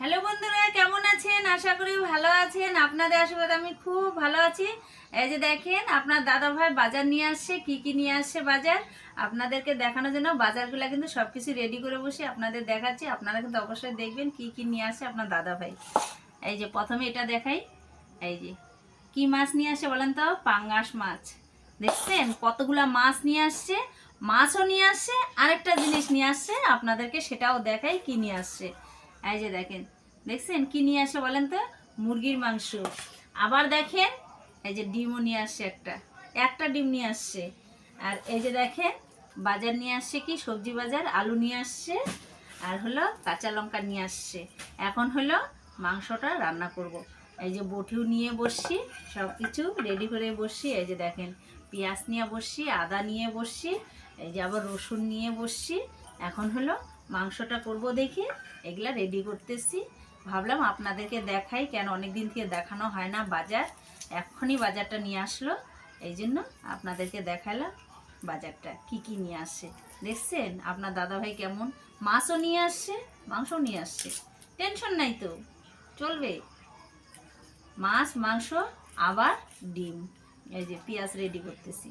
Hello বন্ধুরা, কেমন আছেন? আশা করি ভালো আছেন। আপনাদের আশীর্বাদে আমি খুব ভালো আছি। এই যে দেখেন, আপনার দাদা ভাই বাজার নিয়ে আসছে। কি কি নিয়ে আসছে বাজার আপনাদেরকে দেখানোর জন্য বাজারগুলো কিন্তু সব কিছু রেডি করে বসে আপনাদের দেখাচ্ছি। আপনারা কিন্তু অবশ্যই দেখবেন কি কি নিয়ে আসছে আপনার দাদা ভাই। এই যে প্রথমে এটা দেখাই। এই যে কি মাছ নিয়ে আসছে বলেন তো? পাঙ্গাস মাছ। দেখছেন কতগুলা মাছ নিয়ে আসছে। মাছও নিয়ে আসছে, আরেকটা জিনিস নিয়ে আসছে, আপনাদেরকে সেটাও দেখাই কি নিয়ে আসছে। এই যে দেখেন, দেখছেন কি নিয়ে আসে বলেন তো? মুরগির মাংস। আবার দেখেন, এই যে ডিমও নিয়ে আসছে, একটা একটা ডিম নিয়ে আসছে। আর এই যে দেখেন বাজার নিয়ে আসছে, কি সবজি বাজার, আলু নিয়ে আসছে, আর হলো কাঁচা লঙ্কা নিয়ে আসছে। এখন হলো মাংসটা রান্না করব। এই যে বটিও নিয়ে বসছি, সব কিছু রেডি করে বসছি। এই যে দেখেন পেঁয়াজ নিয়ে বসছি, আদা নিয়ে বসছি, এই যে আবার রসুন নিয়ে বসছি। এখন হলো মাংসটা করব দেখি, এগুলা রেডি করতেছি। ভাবলাম আপনাদেরকে দেখাই, কেন অনেক দিন থেকে দেখানো হয় না বাজার। এখনই বাজারটা নিয়ে আসলো, এই জন্য আপনাদেরকে দেখালাম বাজারটা কি কি নিয়ে আসছে। দেখছেন আপনার দাদাভাই কেমন মাছও নিয়ে আসছে, মাংসও নিয়ে আসছে। টেনশন নাই তো, চলবে। মাছ, মাংস, আবার ডিম। এই যে পেঁয়াজ রেডি করতেছি।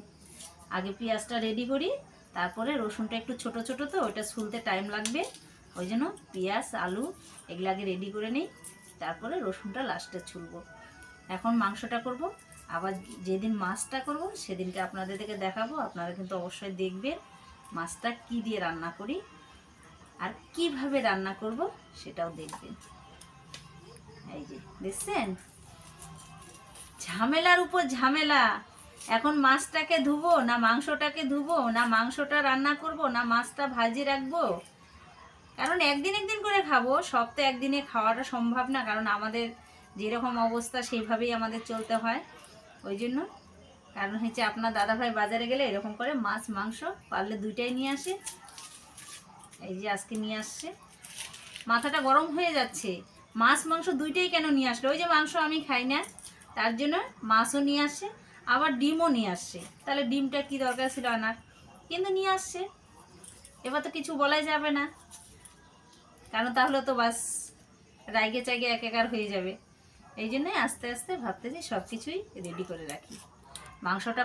আগে পেঁয়াজটা রেডি করি, তারপরে রসুনটা একটু ছোট ছোট তো ওইটা ছুলতে টাইম লাগবে, ওই জন্য পেঁয়াজ আলু এগুলো আগে রেডি করে নিই, তারপরে রসুনটা লাস্টে ছুলবো। এখন মাংসটা করব, আবার যেদিন মাছটা করব সেদিনকে আপনাদেরকে দেখাবো। আপনারা কিন্তু অবশ্যই দেখবেন মাছটা কি দিয়ে রান্না করি আর কিভাবে রান্না করব সেটাও দেখবেন। এই যে দেখছেন ঝামেলার উপর ঝামেলা। এখন মাছটাকে ধুবো না মাংসটাকে ধুবো, না মাংসটা রান্না করব না মাছটা ভাজি রাখবো। কারণ একদিন একদিন করে খাবো, সব তো একদিনে খাওয়াটা সম্ভব না, কারণ আমাদের যেরকম অবস্থা সেইভাবেই আমাদের চলতে হয়। ওই জন্য কারণ হচ্ছে আপনার দাদাভাই বাজারে গেলে এরকম করে মাছ মাংস পারলে দুইটাই নিয়ে আসে। এই যে আজকে নিয়ে আসছে, মাথাটা গরম হয়ে যাচ্ছে। মাছ মাংস দুইটাই কেন নিয়ে আসলো? ওই যে মাংস আমি খাই না, তার জন্য মাছও নিয়ে আসছে, আবার ডিমও নিয়ে আসছে। তাহলে ডিমটা কি দরকার ছিল আনার, কিন্তু নিয়ে আসছে। এবার তো কিছু বলাই যাবে না, কারণ তাহলে তো বাস রাইগে চাইগে একাকার হয়ে যাবে। এই জন্যই আস্তে আস্তে ভাবতেছি সব কিছুই রেডি করে রাখি। মাংসটা